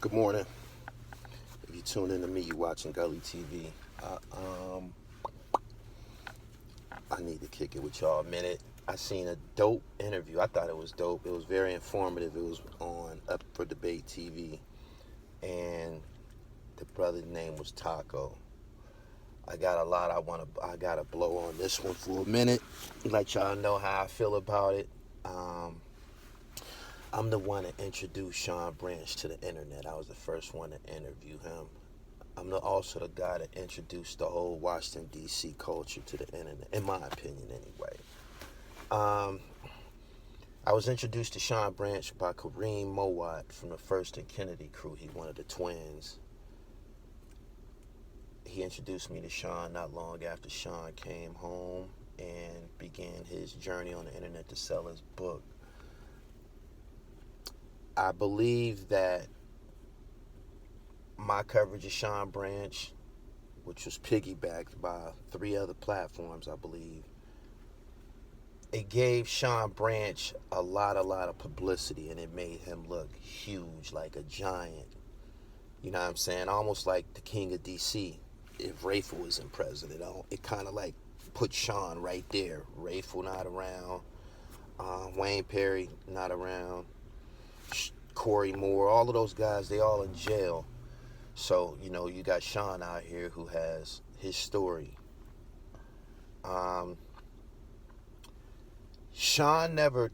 Good morning. If you tune in to me, you watching Gully TV. I need to kick it with y'all a minute. I seen a dope interview. I thought it was dope. It was very informative. It was on Up for Debate TV, and the brother's name was Taco. I got a lot. I gotta blow on this one for a minute. Let y'all know how I feel about it. Um, I'm the one that introduced Sean Branch to the internet. I was the first one to interview him. Also the guy that introduced the whole Washington D.C. culture to the internet, in my opinion, anyway. Um, I was introduced to Sean Branch by Kareem Mowat from the First and Kennedy crew. He one of the twins. He introduced me to Sean not long after Sean came home and began his journey on the internet to sell his book. I believe that my coverage of Sean Branch, which was piggybacked by 3 other platforms, I believe, it gave Sean Branch a lot of publicity, and it made him look huge, like a giant. You know what I'm saying? Almost like the king of DC. If Rayful wasn't president, it kind of like put Sean right there. Rayful not around, Wayne Perry not around, Corey Moore, all of those guys, they all in jail. So, you got Sean out here who has his story. Sean never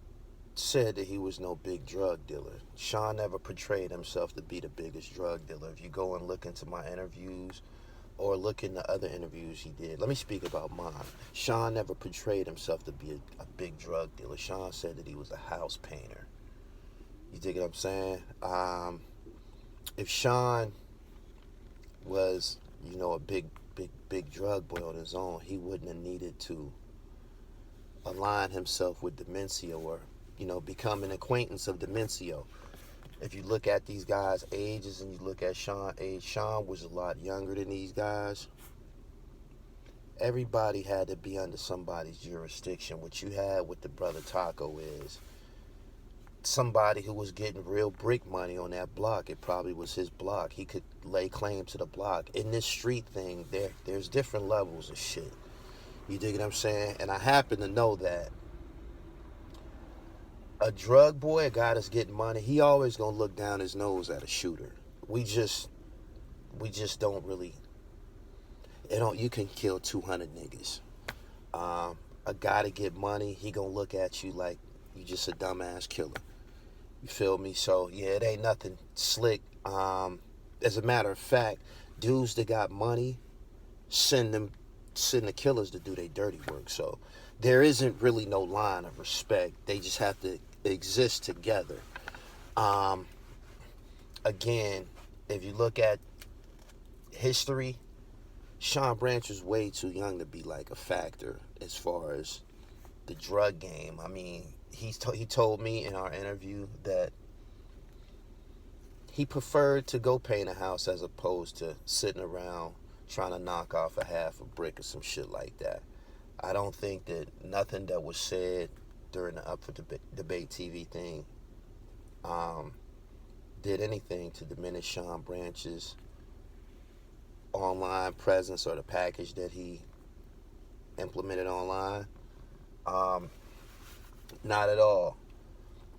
said that he was no big drug dealer. Sean never portrayed himself to be the biggest drug dealer. If you go and look into my interviews or look into other interviews he did, let me speak about mine. Sean never portrayed himself to be a big drug dealer. Sean said that he was a house painter. You dig what I'm saying? If Sean was, a big drug boy on his own, he wouldn't have needed to align himself with Demencio or, become an acquaintance of Demencio. If you look at these guys' ages and you look at Sean's age, Sean was a lot younger than these guys. Everybody had to be under somebody's jurisdiction. What you had with the brother Taco is somebody who was getting real brick money on that block. It probably was his block. He could lay claim to the block. In this street thing, there's different levels of shit. You dig what I'm saying? And I happen to know that a drug boy, a guy that's getting money, he always gonna look down his nose at a shooter. We just don't really. You can kill 200 niggas. A guy to get money, he gonna look at you like you just a dumbass killer. You feel me? So yeah, it ain't nothing slick. As a matter of fact, dudes that got money send the killers to do their dirty work. So there isn't really no line of respect. They just have to exist together. Again, if you look at history, Sean Branch was way too young to be like a factor as far as the drug game. I mean, he told me in our interview that he preferred to go paint a house as opposed to sitting around trying to knock off a half a brick or some shit like that. I don't think that nothing that was said during the Up for Debate TV thing did anything to diminish Sean Branch's online presence or the package that he implemented online. Not at all.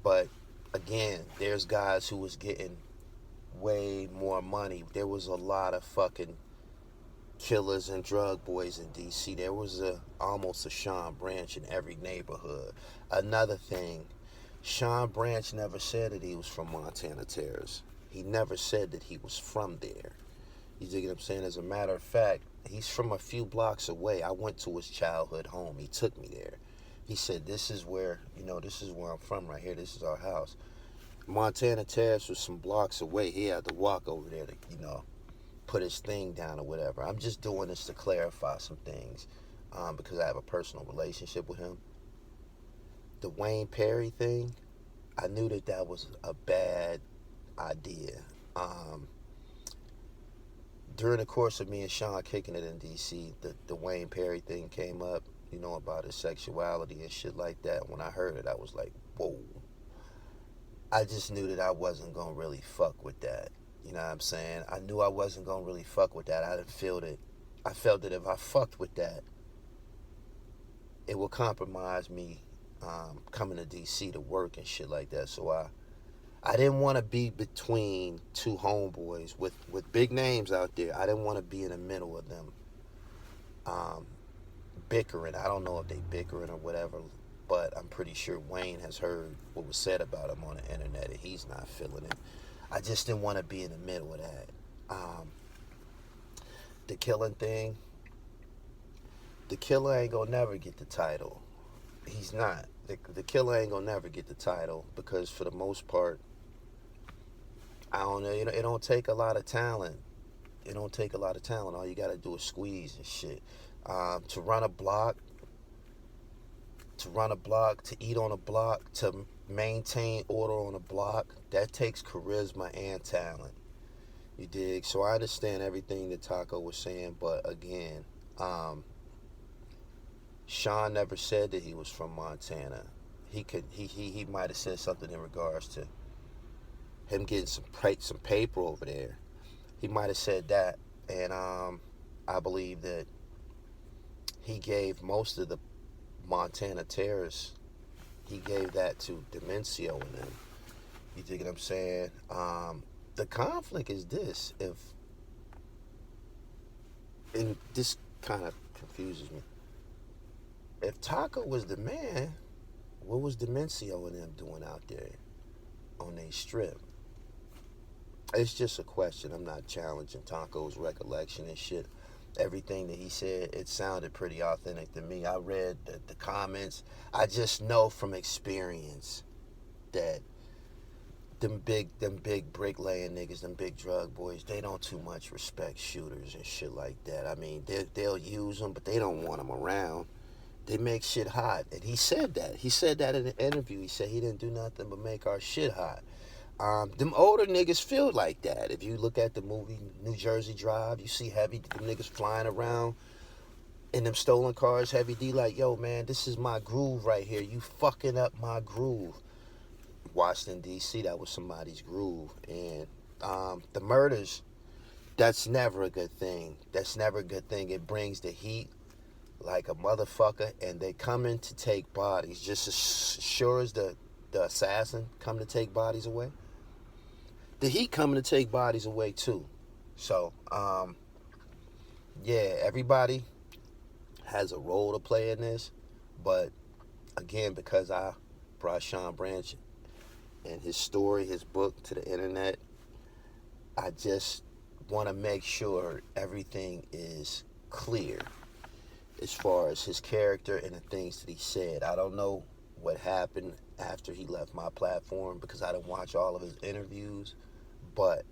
But again, there's guys who was getting way more money. There was a lot of fucking killers and drug boys in DC. There was almost a Sean Branch in every neighborhood. Another thing, Sean Branch never said that he was from Montana Terrace. He never said that he was from there. You dig what I'm saying? As a matter of fact, he's from a few blocks away. I went to his childhood home. He took me there. He said, this is where I'm from right here. This is our house. Montana Terrace was some blocks away. He had to walk over there to, put his thing down or whatever. I'm just doing this to clarify some things because I have a personal relationship with him. The Wayne Perry thing, I knew that was a bad idea. During the course of me and Sean kicking it in D.C., the Wayne Perry thing came up, about his sexuality and shit like that. When I heard it, I was like, whoa. I just knew that I wasn't going to really fuck with that. You know what I'm saying? I knew I wasn't gonna really fuck with that. I didn't feel it. I felt that if I fucked with that, it would compromise me coming to DC to work and shit like that. So I didn't want to be between two homeboys with big names out there. I didn't want to be in the middle of them um, bickering. I don't know if they bickering or whatever, but I'm pretty sure Wayne has heard what was said about him on the internet and he's not feeling it. I just didn't want to be in the middle of that. The killing thing, the killer ain't gonna never get the title. He's not. The killer ain't gonna never get the title because for the most part, I don't know. It don't take a lot of talent. It don't take a lot of talent. All you gotta do is squeeze and shit. To run a block, to eat on a block, to maintain order on a block, that takes charisma and talent. You dig? So I understand everything that Taco was saying, but again, Sean never said that he was from Montana. He might have said something in regards to him getting some paper over there. He might have said that, and I believe that he gave most of the Montana Terrace. He gave that to Demencio and them. You dig what I'm saying? The conflict is this: if and this kind of confuses me. If Taco was the man, what was Demencio and them doing out there on their strip? It's just a question. I'm not challenging Taco's recollection and shit. Everything that he said, it sounded pretty authentic to me. I read the comments. I just know from experience that them big bricklaying niggas, them big drug boys, they don't too much respect shooters and shit like that. I mean, they'll use them, but they don't want them around. They make shit hot. And he said that. He said that in an interview. He said he didn't do nothing but make our shit hot. Them older niggas feel like that. If you look at the movie New Jersey Drive, you see them niggas flying around in them stolen cars, Heavy D like, yo, man, this is my groove right here. You fucking up my groove. Washington, D.C., that was somebody's groove. And the murders, that's never a good thing. That's never a good thing. It brings the heat like a motherfucker, and they coming to take bodies just as sure as the assassin come to take bodies away. The heat coming to take bodies away too. So, yeah, everybody has a role to play in this, but again, because I brought Sean Branch and his story, his book to the internet, I just want to make sure everything is clear as far as his character and the things that he said. I don't know what happened after he left my platform because I didn't watch all of his interviews, but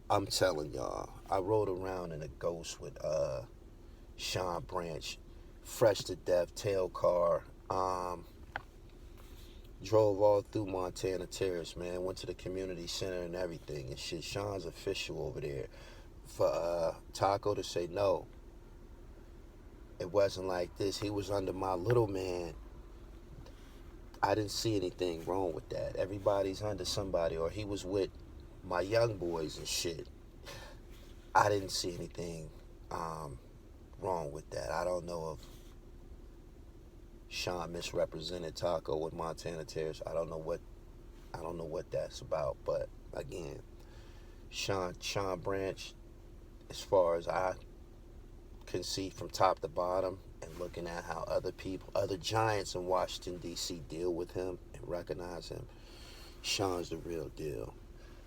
I'm telling y'all, I rode around in a Ghost with Sean Branch, fresh to death, tail car, drove all through Montana Terrace, man, went to the community center and everything and shit. Sean's official over there. For Taco to say no, it wasn't like this. He was under my little man. I didn't see anything wrong with that. Everybody's under somebody, or he was with my young boys and shit. I didn't see anything wrong with that. I don't know if Sean misrepresented Taco with Montana Terrace. I don't know what that's about. But again, Sean Branch, as far as I can see from top to bottom, and looking at how other giants in Washington, D.C. deal with him and recognize him, Sean's the real deal.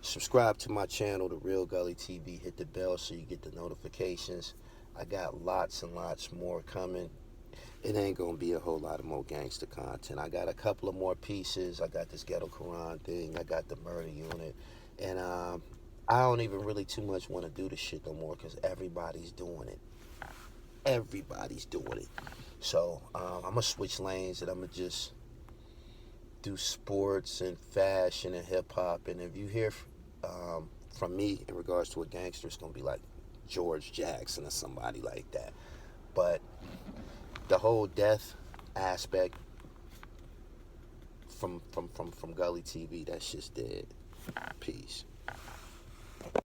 Subscribe to my channel, The Real Gully TV. Hit the bell so you get the notifications. I got lots and lots more coming. It ain't going to be a whole lot of more gangster content. I got a couple of more pieces. I got this Ghetto Quran thing. I got the murder unit. And I don't even really too much want to do this shit no more because everybody's doing it. Everybody's doing it. So I'm going to switch lanes and I'm going to just do sports and fashion and hip-hop. And if you hear from me in regards to a gangster, it's going to be like George Jackson or somebody like that. But the whole death aspect from Gully TV, that's just dead. Peace.